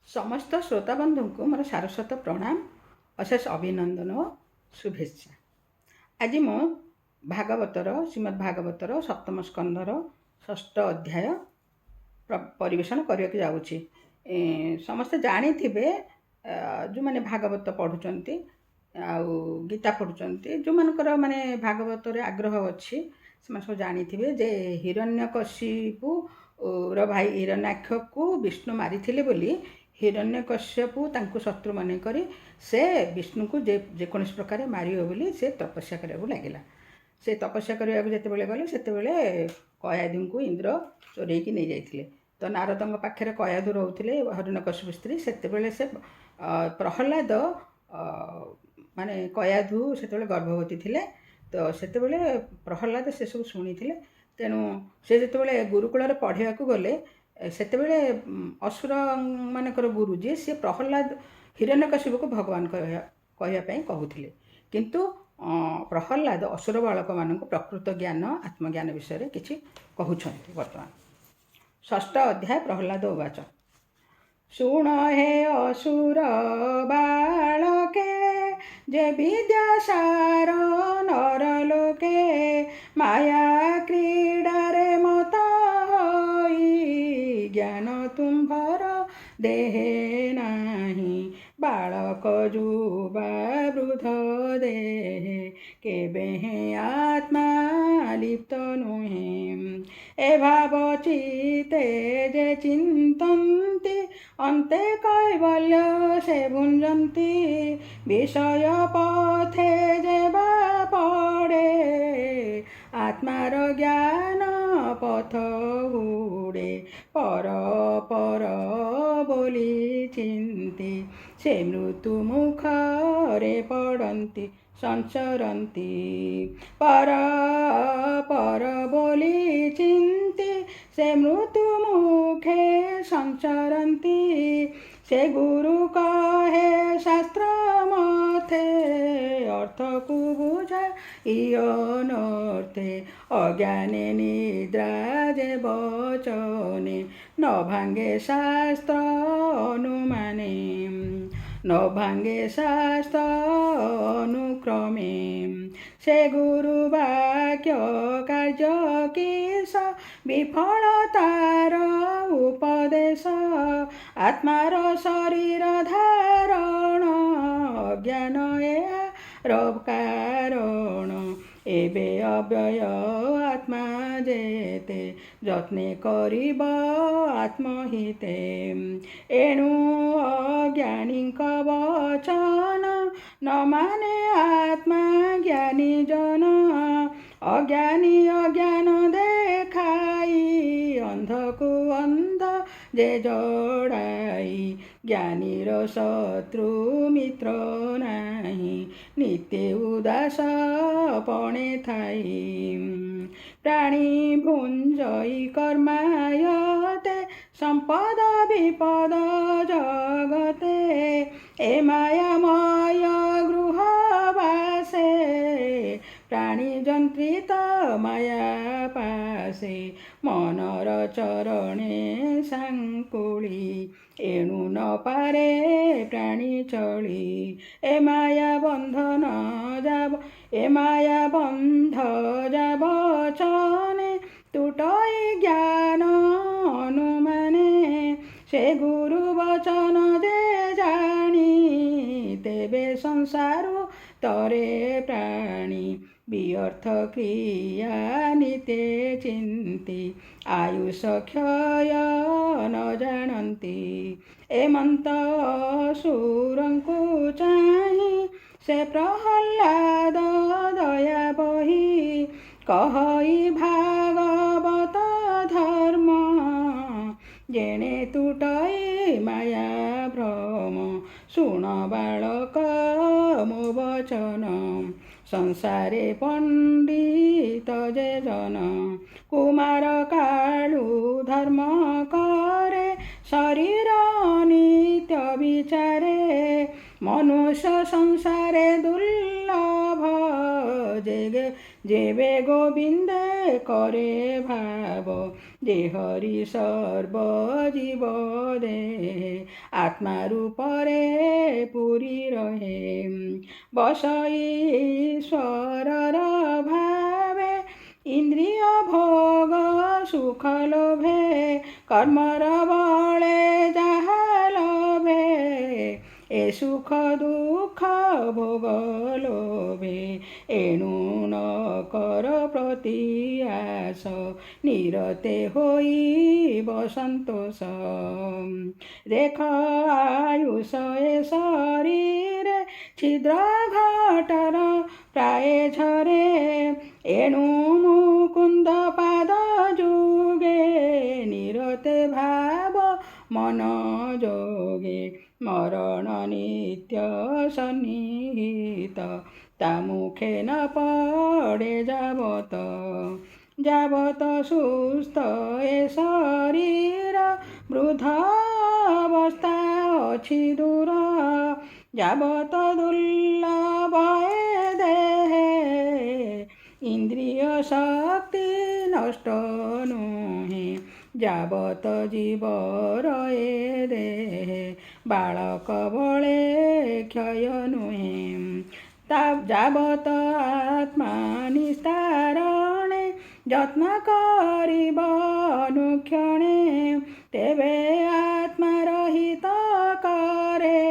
समस्त श्रोताबंधु को मोर सारस्वत प्रणाम अशेष अभिनंदन और शुभेच्छा। आज मु भागवतर श्रीमद् भागवतर सप्तम स्कंधर षष्ठ अध्याय परिवेशन करने जाऊँगी। समस्ते जानी जो मैंने भागवत पढ़ुंट आउ गीता पढ़ुंट जो मानकर माने भागवत आग्रह अच्छी से सब जानी जे हिरण्यकशिपु भाई हिरण्याक्ष को विष्णु मारी बोली हिरण्यकश्यपु तांको शत्रु मन करी से विष्णु को जेकोसी प्रकार मारियो बोली से तपस्या करने लगिला। से तपस्या करने जिते गले से कयादु को इंद्र चोरई नहीं जाते। तो नारद पाखे कयादु रोते हिरण्यकश्यप स्त्री से प्रहलाद माने कयादु से गर्भवती थे। तो से प्रहलाद से सब शुणी तेणु से जिते गुरुकुल पढ़ा गले सेतेबेले असुर मानकर गुरु जी सी प्रहलाद हिरण्यकशिप को भगवान कहवाई कहते किंतु प्रहलाद असुर बालक मान प्रकृत ज्ञान आत्मज्ञान विषय किसी कहते। वर्तमान षष्ठ अध्याय प्रहलाद उवाच शुण हे असुर बालके जे विद्यासार नरलोके माया क्रीडारे मता ज्ञान तुम्भर देहे नाही बालक जुबा वृद्ध देहे केबे आत्मा लिप्त नुहे ए भाव चिते जे चिंतन्ति अन्ते कैवल्य से भुंजन्ति विषय पथे जे बा पड़े आत्मार ज्ञान पथ हुड़े पर पर बोली चिंती से मृत्यु मुखरे पड़ती संचरती पर पर बोली चिंती से मृत्यु मुखे संचरती से गुरु कहे शास्त्र मथे अर्थ को बुझा इनर्थे अज्ञाने निद्रा जे बचने न भांगे शास्त्र अनुमाने न भांगे शास्त्र अनुक्रमे से गुरु वाक्य कार्य किस विफलतार उपदेश आत्मार शरीर धारण ज्ञान कारण एबे अव्यय आत्मा जेते जत्ने करिब आत्महिते एणु अज्ञानी वचन न माने आत्मा ज्ञानी जन अज्ञानी अज्ञान देखाई अंध को अंध जे जोड़ाई ज्ञानीर शत्रु मित्र नाही नित्य उदास पणे थाई प्राणी भुंजई कर्मायते संपद विपद जगते ए मायामय गृहवासे प्राणी जंत्रित माया पासे मनर चरणे सांकुली एणु न पारे प्राणी चली ए माया बंधन जाब ए माया बंध जाब चने तुटई ज्ञान अनुमाने से गुरु वचन जे जानी तेबे संसारु तरे प्राणी व्यर्थ क्रिया नित्य चिंती आयुष क्षय न जानती एमंत सुरंकु चाही से प्रहलाद दया बही कहई भागवत धर्म जेने तुटई माया भ्रम शुण बालक मो वचन संसारे पंडित जे जन कुमार कालु धर्म करे शरीर नित्य विचारे मनुष्य संसारे दुर्लभ जेबे गोविंदे करे भाव ଯେ ହରି ସର୍ବଜୀବ ଦେହେ ଆତ୍ମା ରୂପରେ ପୁରୀ ରହେ। ବସ ଈଶ୍ୱରର ଭାବେ ଇନ୍ଦ୍ରିୟ ଭୋଗ ସୁଖ ଲୋଭେ କର୍ମର ବଳେ ଯାହା ଲୋଭେ ଏ ସୁଖ ଦୁଃଖ ଭୋଗ ଲୋଭେ ଏଣୁ ନ କର ପ୍ରତିଆସ ନିରତେ ହୋଇବ ସନ୍ତୋଷ। ଦେଖ ଆୟୁଷ ଏ ଶରୀରେ ଛିଦ୍ର ଘଟର ପ୍ରାୟ ଝରେ ଏଣୁ ମୁକୁନ୍ଦ ପାଦ ଯୁଗେ ନିରତେ ଭାବ ମନ ଯୋଗେ ମରଣ ନିତ୍ୟ ସନ୍ନିହିତ ତା ମୁଖେ ନ ପଡ଼େ ଯାବତ। ଯାବତ ସୁସ୍ଥ ଏ ଶରୀର ବୃଦ୍ଧ ଅବସ୍ଥା ଅଛି ଦୂର ଯାବତ ଦୁର୍ଲଭ ଏ ଦେହେ ଇନ୍ଦ୍ରିୟ ଶକ୍ତି ନଷ୍ଟ ନୁହେଁ ଯାବତ ଜୀବର ଏ ଦେହେ ବାଳକ ବଳେ କ୍ଷୟ ନୁହେଁ ଯାବତ ଆତ୍ମା ନିସ୍ତାରଣେ ଯତ୍ନ କରିବ ଅନୁକ୍ଷଣେ ତେବେ ଆତ୍ମାର ହିତ କରେ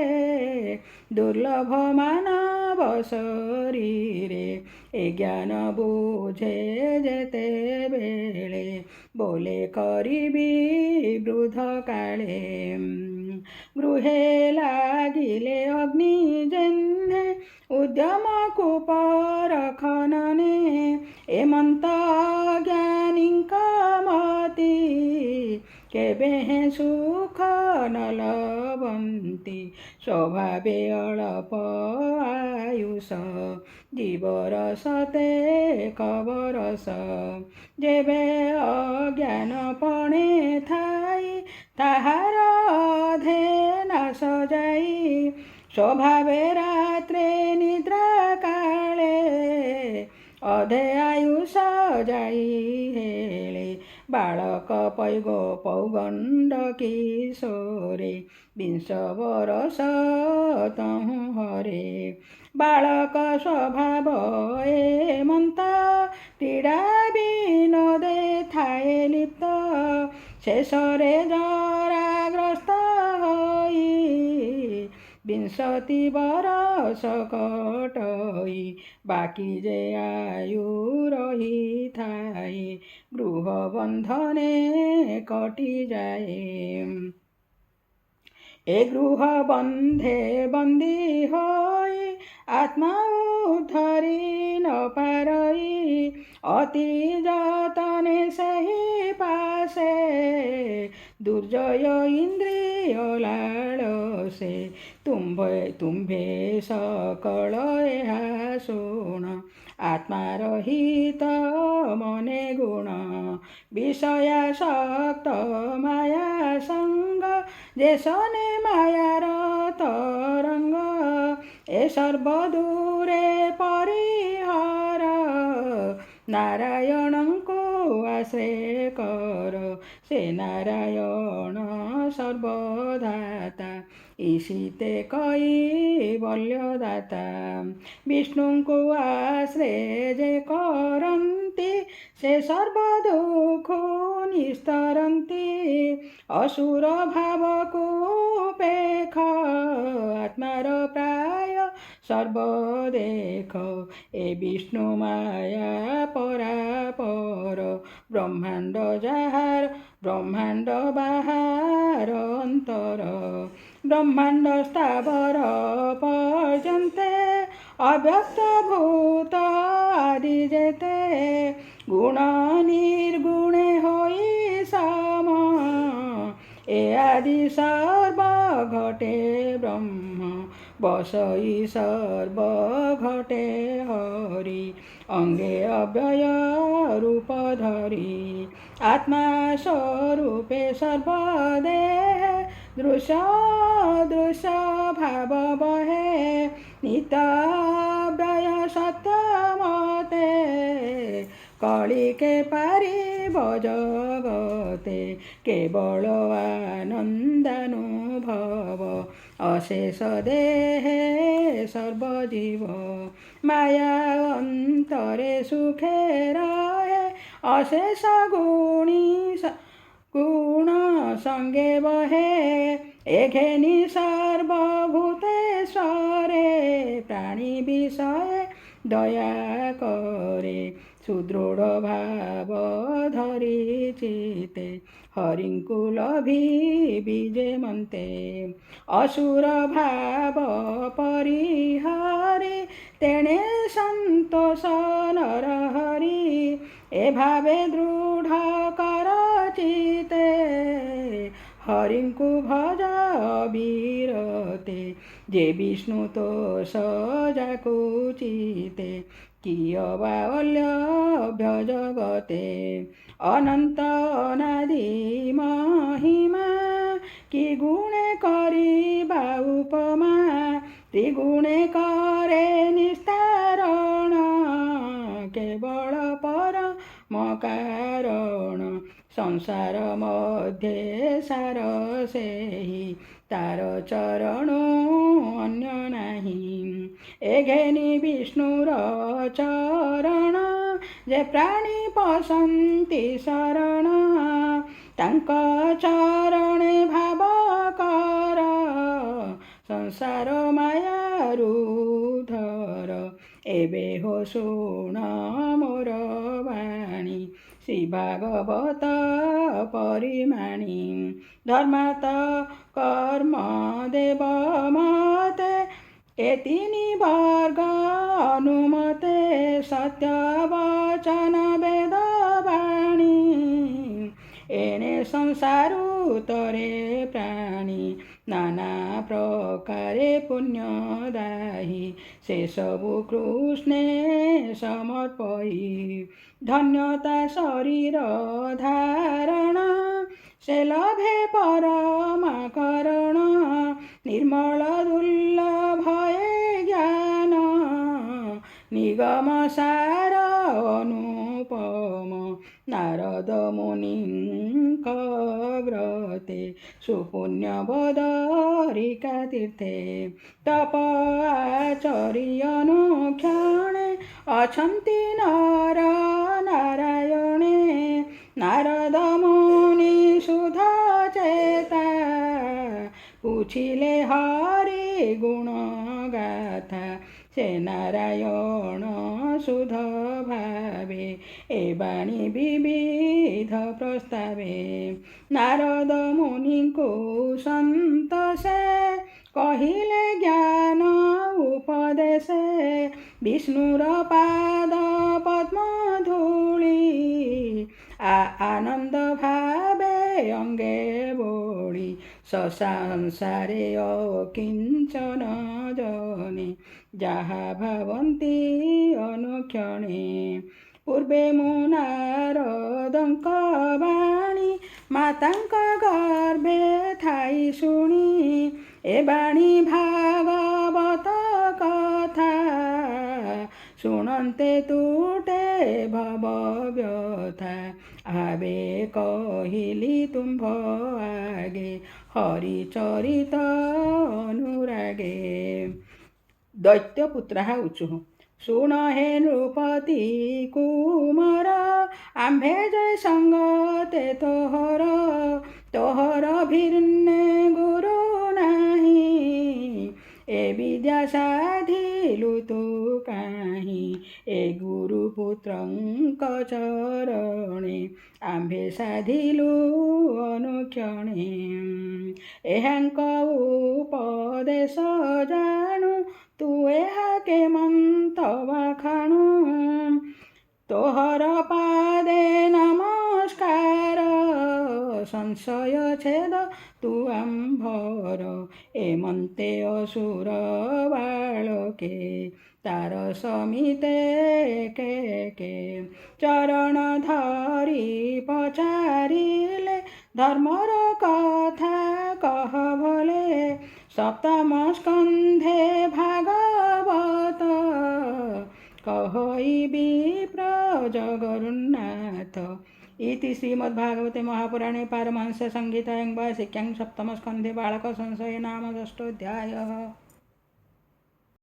ଦୁର୍ଲଭ ମାନବ ଶରୀରେ ଏ ଜ୍ଞାନ ବୁଝେ ଯେତେବେଳେ ବୋଲେ କରିବି ବୃଦ୍ଧ କାଳେ। ଗୃହେ ଲାଗିଲେ ଅଗ୍ନି ଯେହ୍ନେ ଉଦ୍ୟମକୁ ପରଖନନେ ଏମନ୍ତ ଜ୍ଞାନୀଙ୍କ ମତି କେବେ ସୁଖ ନ ଲଭନ୍ତି ସ୍ୱଭାବେ ଅଳପ ଆୟୁଷ ଜୀବର ସତେ କବରସ। ଯେବେ ଅଜ୍ଞାନ ପଣେ ଥାଇ ତାହାର ଅଧେ ନାଶ ଯାଇ ସ୍ୱଭାବେ ରାତ୍ରେ ନିଦ୍ରା କାଳେ ଅଧେ ଆୟୁଷ ଯାଇ ହେଳେ ବାଳକ ପୌଗଣ୍ଡ କିଶୋରେ ବିଂଶ ବରଷ ତହୁଁ ହରେ। ବାଳକ ସ୍ୱଭାବ ଏମନ୍ତ କ୍ରୀଡ଼ା ବିନୋଦେ ଥାଏ ଲିପ୍ତ ଶେଷରେ ଜରାଗ୍ରସ୍ତ ହୋଇ ବିଂଶତି ବରଷ କଟଇ ବାକି ଯେ ଆୟୁ ରହିଥାଏ ଗୃହ ବନ୍ଧନେ କଟିଯାଏ। ଏ ଗୃହ ବନ୍ଧେ ବନ୍ଦୀ ହୋଇ ଆତ୍ମା ଉଦ୍ଧରି ନ ପାରଇ ଅତି ଯତନେ ସେହି ପାଶେ ଦୁର୍ଜୟ ଇନ୍ଦ୍ରିୟ ଲାଳସେ ତୁମ୍ଭେ ସକଳ ଏହା ଶୁଣ ଆତ୍ମାର ହିତ ମନେ ଗୁଣ ବିଷୟାସକ୍ତ ମାୟା ସଙ୍ଗ ଯେ ଶନେ ମାୟାର ତରଙ୍ଗ ଏ ସର୍ବ ଦୂରେ ପରିହର ନାରାୟଣଙ୍କୁ ଆଶ୍ରୟ କର ସେ ନାରାୟଣ ସର୍ବଦାତା ଈଶିତେ କୈବଲ୍ୟଦାତା। ବିଷ୍ଣୁଙ୍କୁ ଆଶ୍ରୟ ଯେ କରନ୍ତି ସେ ସର୍ବ ଦୁଃଖ ନିସ୍ତରନ୍ତି ଅସୁର ଭାବକୁ ପେଖ ଆତ୍ମାର ପ୍ରାୟ ସର୍ବଦେଖ ଏ ବିଷ୍ଣୁ ମାୟା ପରାପର ବ୍ରହ୍ମାଣ୍ଡ ଯାହାର ବ୍ରହ୍ମାଣ୍ଡ ବାହାର ଅନ୍ତର ବ୍ରହ୍ମାଣ୍ଡ ସ୍ଥାବର ପର୍ଯ୍ୟନ୍ତେ ଅବ୍ୟକ୍ତ ଭୂତ ଆଦି ଯେତେ ଗୁଣ ନିର୍ଗୁଣେ ହୋଇ ସମ ଏ ଆଦି ସର୍ବ ঘটে ব্রহ্ম বসই সর্ব ঘটে হরি অঙ্গে অব্যয় রূপ ধরি আত্মা স্বরূপে সর্বদেহ দৃশ্য দৃশ্য ভাব বহে নিত্যাব্যয় সত্যমতে कलिके पारिब जगते केवल आनन्दानुभव अशेष देहे सर्वजीव माया अन्तरे सुखे रहे अशेष गुण सङ्गे बहे एघेनि सर्वभूतेश्वरे प्राणी विषय दया करे सुदृढ भाव धरि चिते हरिଙ୍କୁ लभि विजे मन्ते असुर भाव परिहारे तेणे सन्तोष नरहरि ए भावे दृढ कर चिते हरिଙ୍କୁ भज अविरते जे विष्णु तो सजाको चिते किय बाल्यभ्य जगते अनंत अनादि महिमा कि गुणे करिबा उपमा त्रिगुणे करे निस्तारण केवल परम कारण संसार मध्ये सार सेहि तार चरण अन्य नाही एघेनि विष्णुर चरण जे प्राणी पसन्ति शरण तांक चरणे भाव कर संसार मायारु धर एबे हो शुण मोर वाणी श्री भागवत परिमाणी धर्मात कर्म देव मते एतिनि वर्ग अनुमते सत्य वचन वेद वाणी एणे संसारु तरे प्राणी नाना प्रकारे पुण्यदायी से सबु कृष्णे समर्पयी धन्यता शरीर धारण से लभे परमाकरण निर्मल दुर्लभये ज्ञान निगम सार अनुपम नारद मुनिଙ୍କ व्रते सुपुण्य बदरिका तीर्थे तप आचर्यनुक्षणे अछन्ति नर नारायणे नारद मुनि सुध चेता पूछिले हरि गुण गाथा से नारायण सुध भावे ए बाणी विविध प्रस्तावे नारद मुनिको सन्तोषे कहिले ज्ञान उपदेशे विष्णुर पाद पद्म धूଳି आनंद भावे अंगे बोळी संसारे अकिंचन जने जहा भावन्ति अनुक्षणे पूर्वे मु नारदଙ୍କ बाणी माताଙ୍କ गर्भे थाई शुणी ए बाणी भागवत कथा शुणन्ते तुटे भव व्यथा आबे कहिली तुम्भ आगे हरिचरित अनुरागे दैत्यपुत्रः उचुः शुण हे नृपति कुमार आम्भे जय संगते तोहर भिन्ने गुरु नाही ए विद्या साधिलु तु काहि ए गुरुपुत्रଙ୍କ चरणे आम्भे साधिलु अनुक्षणे एहाଙ୍କ उपदेश जाणु तु ଏହା କେମନ୍ତ ବାଖାଣୁ ତୋହର ପାଦେ ନମସ୍କାର ସଂଶୟ ଛେଦ ତୁ ଆମ୍ଭର ଏମନ୍ତେ ଅସୁର ବାଳକେ ତାର ସମିତେ କେ ଚରଣ ଧରି ପଚାରିଲେ ଧର୍ମର କଥା କହ ଭଲେ सप्तम स्कन्धे भागवत कहई विप्र जगन्नाथ। इति श्रीमद्भागवते महापुराणे पारमहंस्यसंहितायां वार्षिक्यां सप्तमस्कन्धे बालकसंशयो नाम षष्ठोऽध्यायः।